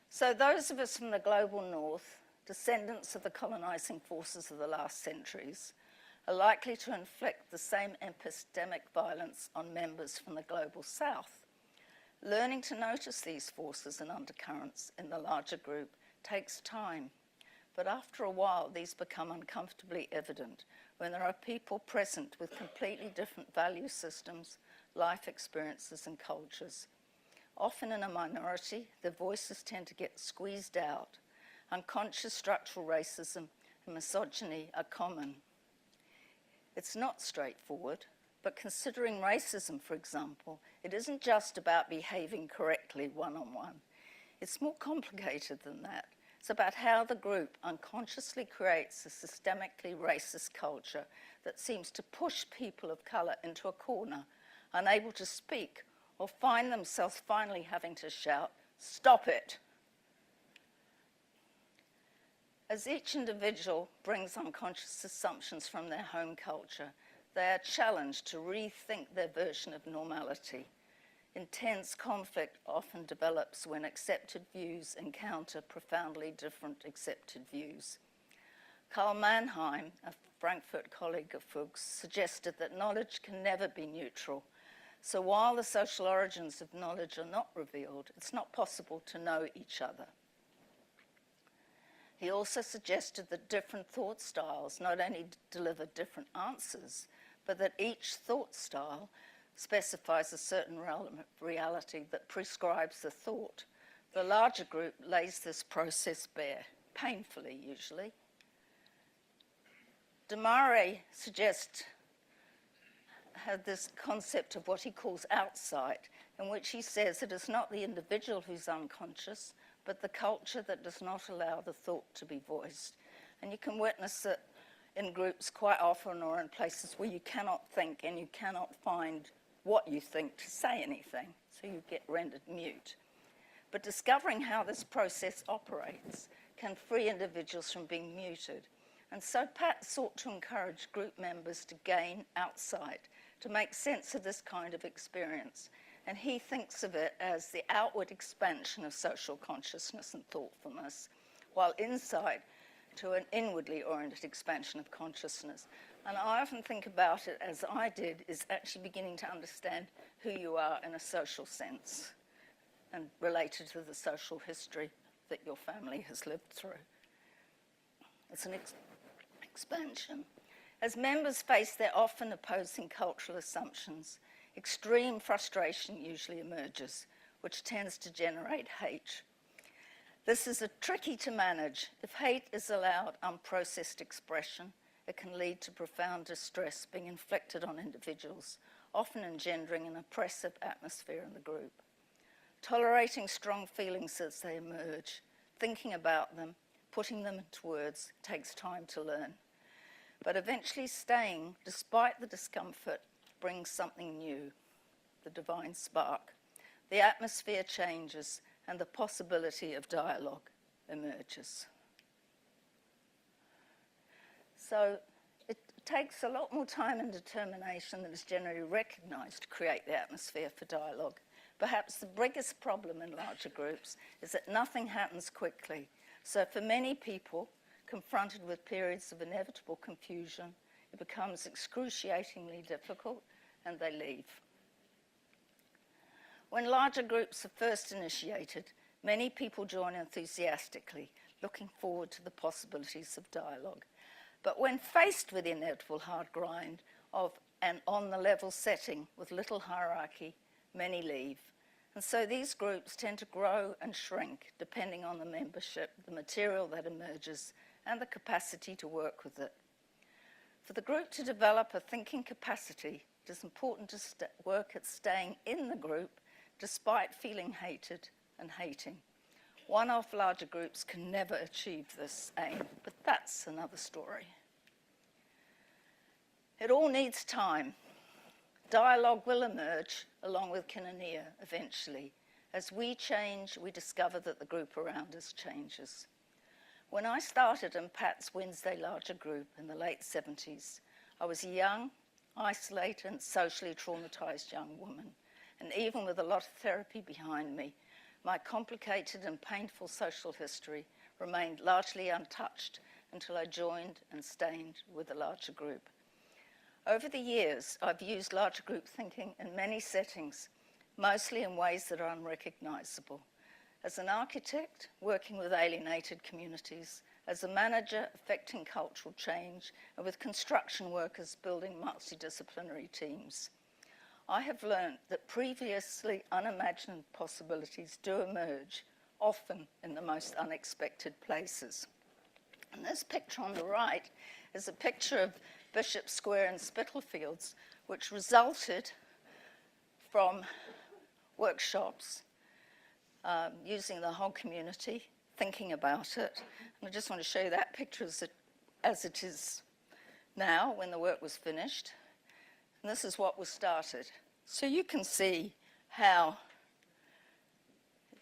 So those of us from the global north, descendants of the colonising forces of the last centuries, are likely to inflict the same epistemic violence on members from the global south. Learning to notice these forces and undercurrents in the larger group takes time, but after a while these become uncomfortably evident when there are people present with completely different value systems, life experiences and cultures. Often in a minority, their voices tend to get squeezed out. Unconscious structural racism and misogyny are common. It's not straightforward, but considering racism, for example, it isn't just about behaving correctly one-on-one. It's more complicated than that. It's about how the group unconsciously creates a systemically racist culture that seems to push people of colour into a corner, unable to speak, or find themselves finally having to shout, "Stop it!" As each individual brings unconscious assumptions from their home culture, they are challenged to rethink their version of normality. Intense conflict often develops when accepted views encounter profoundly different accepted views. Karl Mannheim, a Frankfurt colleague of Foulkes, suggested that knowledge can never be neutral. So while the social origins of knowledge are not revealed, it's not possible to know each other. He also suggested that different thought styles not only deliver different answers, but that each thought style specifies a certain reality that prescribes the thought. The larger group lays this process bare, painfully usually. de Marais had this concept of what he calls outsight, in which he says it is not the individual who's unconscious, but the culture that does not allow the thought to be voiced. And you can witness it in groups quite often, or in places where you cannot think and you cannot find what you think to say anything, so you get rendered mute. But discovering how this process operates can free individuals from being muted. And so Pat sought to encourage group members to gain outsight, to make sense of this kind of experience. And he thinks of it as the outward expansion of social consciousness and thoughtfulness, while insight to an inwardly oriented expansion of consciousness. And I often think about it, as I did, is actually beginning to understand who you are in a social sense and related to the social history that your family has lived through. It's an expansion. As members face their often opposing cultural assumptions, extreme frustration usually emerges, which tends to generate hate. This is tricky to manage. If hate is allowed unprocessed expression, it can lead to profound distress being inflicted on individuals, often engendering an oppressive atmosphere in the group. Tolerating strong feelings as they emerge, thinking about them, putting them into words, takes time to learn. But eventually staying, despite the discomfort, brings something new, the divine spark. The atmosphere changes and the possibility of dialogue emerges. So it takes a lot more time and determination than is generally recognised to create the atmosphere for dialogue. Perhaps the biggest problem in larger groups is that nothing happens quickly. So for many people, confronted with periods of inevitable confusion, it becomes excruciatingly difficult and they leave. When larger groups are first initiated, many people join enthusiastically, looking forward to the possibilities of dialogue. But when faced with the inevitable hard grind of an on-the-level setting with little hierarchy, many leave. And so these groups tend to grow and shrink depending on the membership, the material that emerges, and the capacity to work with it. For the group to develop a thinking capacity, it is important to work at staying in the group despite feeling hated and hating. One-off larger groups can never achieve this aim, but that's another story. It all needs time. Dialogue will emerge along with koinonia eventually. As we change, we discover that the group around us changes. When I started in Pat's Wednesday larger group in the late 70s, I was a young, isolated and socially traumatized young woman. And even with a lot of therapy behind me, my complicated and painful social history remained largely untouched until I joined and stayed with a larger group. Over the years, I've used larger group thinking in many settings, mostly in ways that are unrecognizable. As an architect, working with alienated communities, as a manager affecting cultural change, and with construction workers building multidisciplinary teams. I have learned that previously unimagined possibilities do emerge, often in the most unexpected places. And this picture on the right is a picture of Bishop Square in Spitalfields, which resulted from workshops using the whole community, thinking about it. And I just want to show you that picture as it is now when the work was finished. And this is what was started. So you can see how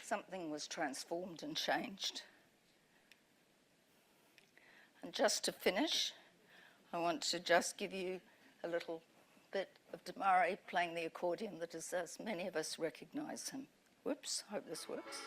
something was transformed and changed. And just to finish, I want to just give you a little bit of de Marais playing the accordion that is, as many of us recognize him. Whoops, hope this works.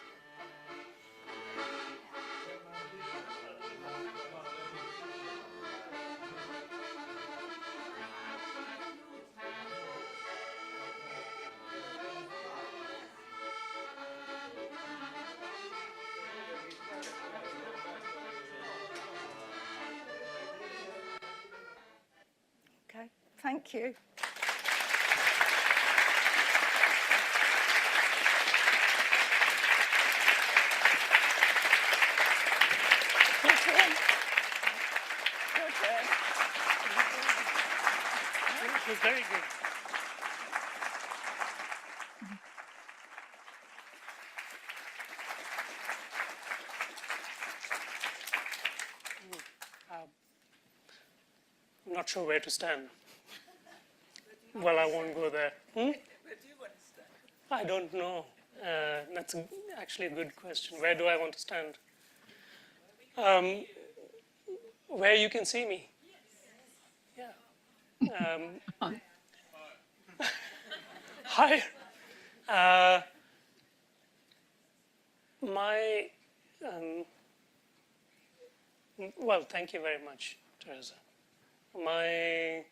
Okay, thank you. Your turn. Your turn. very good. I'm not sure where to stand. Well, I won't go there. I don't know. That's actually a good question. Where do I want to stand? Where you can see me. Yeah. Hi. Well, thank you very much, Teresa. My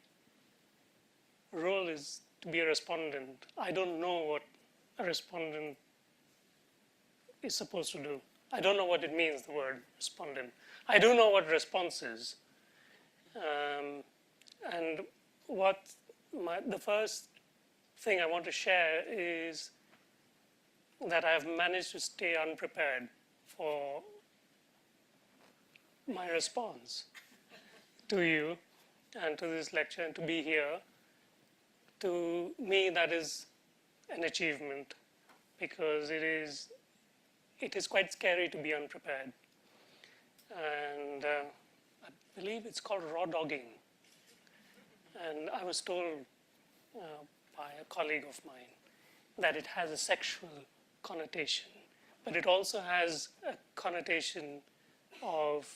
role is to be a respondent. I don't know what a respondent is supposed to do. I don't know what it means, the word respondent. I do know what response is. And the first thing I want to share is that I've managed to stay unprepared for my response to you and to this lecture and to be here. To me, that is an achievement because it is quite scary to be unprepared. And I believe it's called raw dogging. And I was told by a colleague of mine that it has a sexual connotation, but it also has a connotation of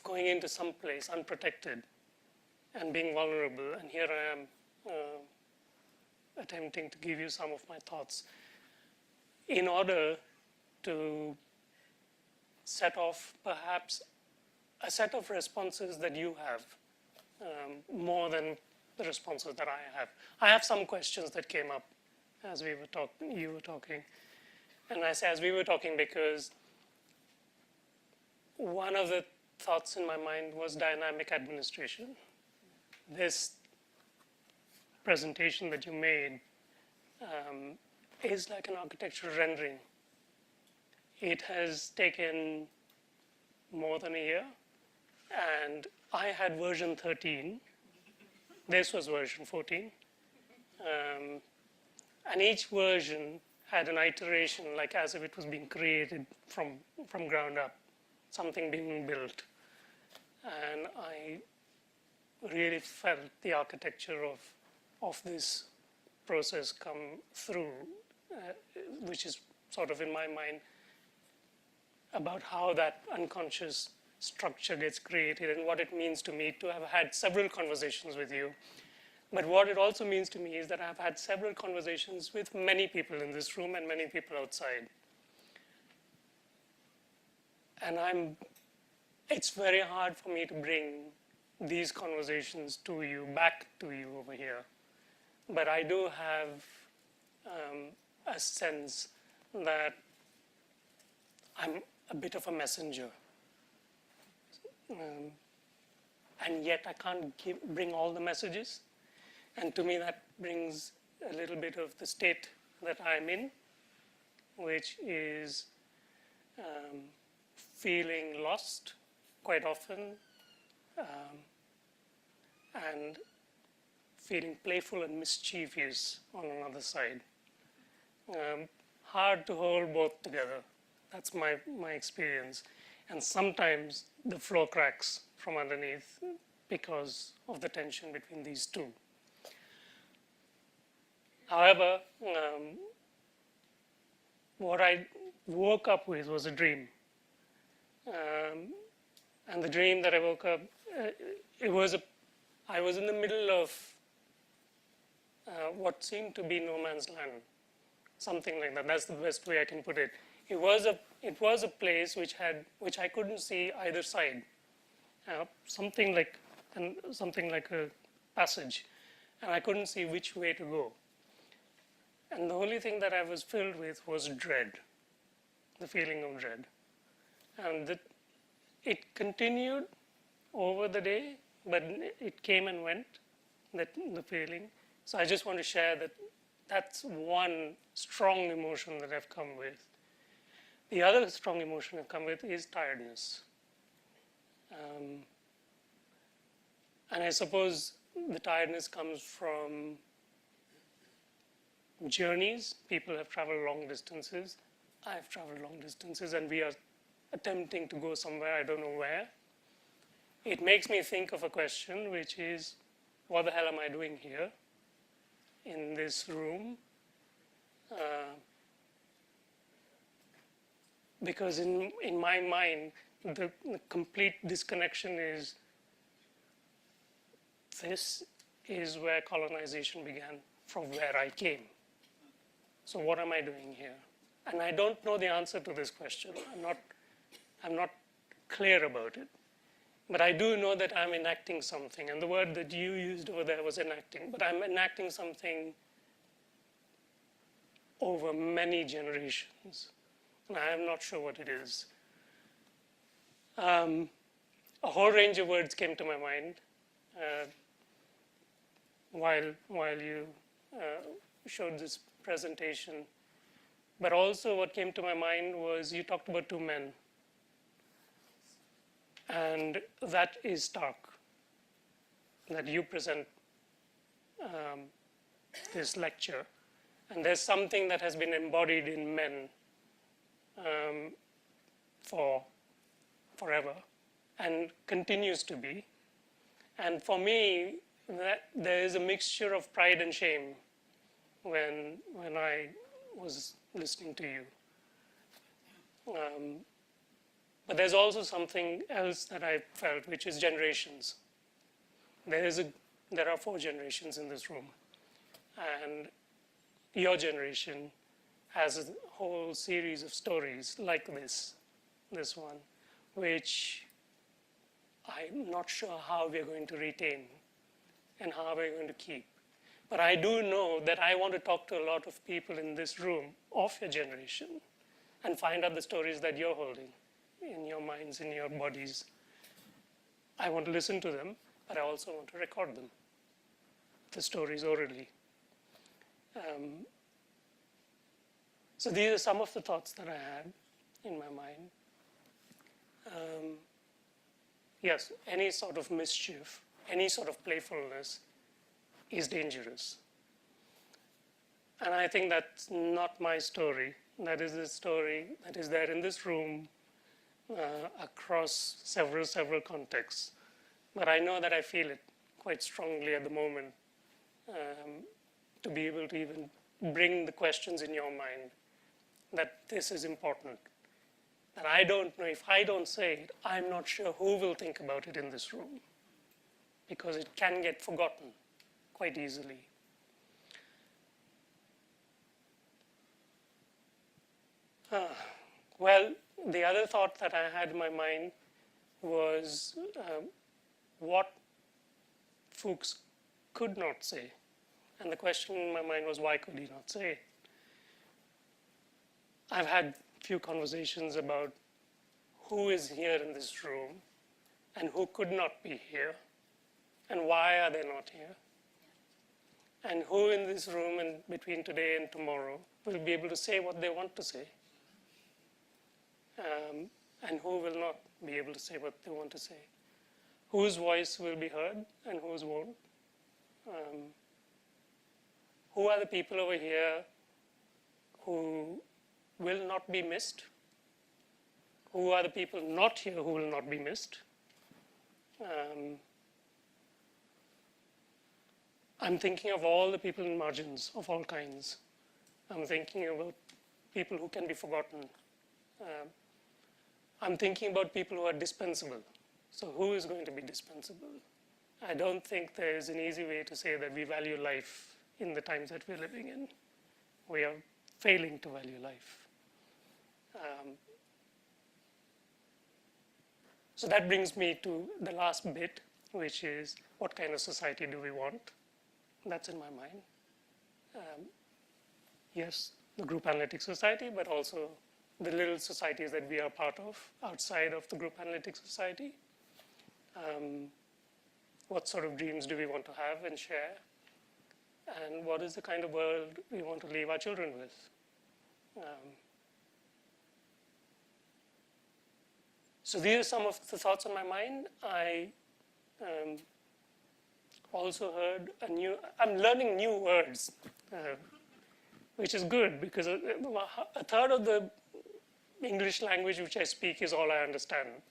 going into some place unprotected and being vulnerable. And here I am attempting to give you some of my thoughts in order to set off perhaps a set of responses that you have more than the responses that I have. I have some questions that came up as you were talking. And I say as we were talking because one of the thoughts in my mind was dynamic administration. This presentation that you made is like an architectural rendering. It has taken more than a year, and I had version 13. This was version 14. And each version had an iteration, like as if it was being created from ground up, something being built. And I really felt the architecture of this process come through, which is sort of in my mind about how that unconscious structure gets created and what it means to me to have had several conversations with you. But what it also means to me is that I've had several conversations with many people in this room and many people outside. And it's very hard for me to bring these conversations to you, back to you over here. But I do have a sense that I'm a bit of a messenger. And yet I can't bring all the messages. And to me that brings a little bit of the state that I'm in, which is feeling lost quite often, and feeling playful and mischievous on another side. Hard to hold both together. That's my experience. And sometimes the floor cracks from underneath because of the tension between these two. However, what I woke up with was a dream. And the dream that I woke up, I was in the middle of what seemed to be no man's land, something like that. That's the best way I can put it. It was a place which I couldn't see either side, something like a passage, and I couldn't see which way to go. And the only thing that I was filled with was dread, the feeling of dread, and it continued over the day, but it came and went, the feeling. So I just want to share that that's one strong emotion that I've come with. The other strong emotion I've come with is tiredness. And I suppose the tiredness comes from journeys. People have traveled long distances. I've traveled long distances, and we are attempting to go somewhere, I don't know where. It makes me think of a question, which is, what the hell am I doing here in this room? Because in my mind, the complete disconnection is, this is where colonization began, from where I came. So what am I doing here? And I don't know the answer to this question. I'm not clear about it. But I do know that I'm enacting something. And the word that you used over there was enacting. But I'm enacting something over many generations. And I am not sure what it is. A whole range of words came to my mind while you showed this presentation. But also what came to my mind was you talked about two men. And that is stark, that you present this lecture. And there's something that has been embodied in men for forever and continues to be. And for me, there is a mixture of pride and shame when I was listening to you. But there's also something else that I felt, which is generations. There are 4 generations in this room. And your generation has a whole series of stories like this one, which I'm not sure how we're going to retain and how we're going to keep. But I do know that I want to talk to a lot of people in this room of your generation and find out the stories that you're holding in your minds, in your bodies. I want to listen to them, but I also want to record them, the stories orally. So these are some of the thoughts that I had in my mind. Yes, any sort of mischief, any sort of playfulness is dangerous. And I think that's not my story. That is the story that is there in this room across several contexts. But I know that I feel it quite strongly at the moment to be able to even bring the questions in your mind that this is important. That I don't know, if I don't say it, I'm not sure who will think about it in this room, because it can get forgotten quite easily. Well, the other thought that I had in my mind was what Foulkes could not say. And the question in my mind was, why could he not say it? I've had a few conversations about who is here in this room and who could not be here, and why are they not here? And who in this room and between today and tomorrow will be able to say what they want to say? And who will not be able to say what they want to say? Whose voice will be heard and whose won't? Who are the people over here who will not be missed? Who are the people not here who will not be missed? I'm thinking of all the people in margins of all kinds. I'm thinking about people who can be forgotten. I'm thinking about people who are dispensable. So who is going to be dispensable? I don't think there is an easy way to say that we value life in the times that we're living in. We are failing to value life. So that brings me to the last bit, which is what kind of society do we want? That's in my mind. Yes, the group analytic society, but also the little societies that we are part of outside of the group analytic society. What sort of dreams do we want to have and share? And what is the kind of world we want to leave our children with? So these are some of the thoughts on my mind. I also heard I'm learning new words, which is good because a third of the English language which I speak is all I understand.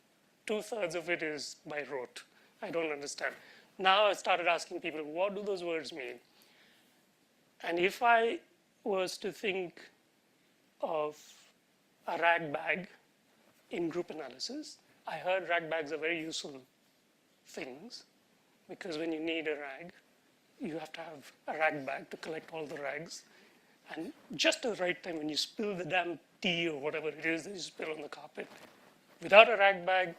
2/3 of it is by rote. I don't understand. Now I started asking people, what do those words mean? And if I was to think of a rag bag in group analysis, I heard rag bags are very useful things because when you need a rag, you have to have a rag bag to collect all the rags. And just at the right time when you spill the damn tea or whatever it is that you spill on the carpet, without a rag bag,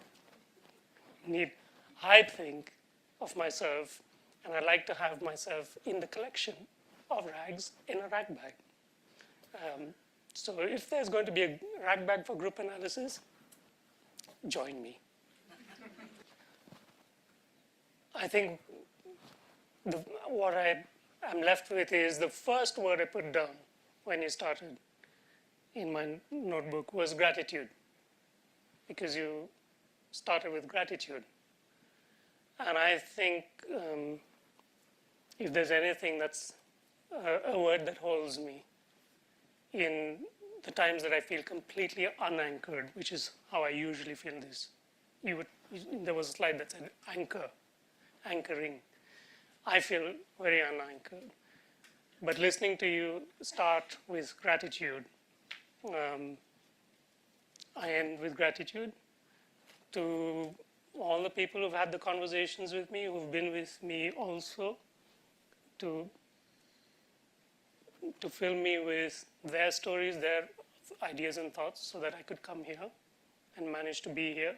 I think of myself, and I like to have myself in the collection of rags in a rag bag. So if there's going to be a rag bag for group analysis, join me. I think what I'm left with is the first word I put down when you started in my notebook was gratitude, because you started with gratitude. And I think if there's anything that's a word that holds me in the times that I feel completely unanchored, which is how I usually feel this. There was a slide that said anchoring. I feel very unanchored. But listening to you start with gratitude. I end with gratitude to all the people who've had the conversations with me, who've been with me also, to fill me with their stories, their ideas and thoughts, so that I could come here and manage to be here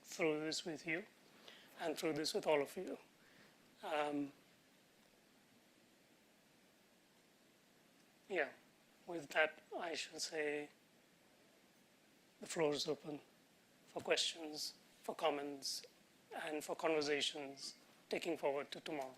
through this with you and through this with all of you. Yeah, with that, I shall say the floor is open for questions, for comments, and for conversations taking forward to tomorrow.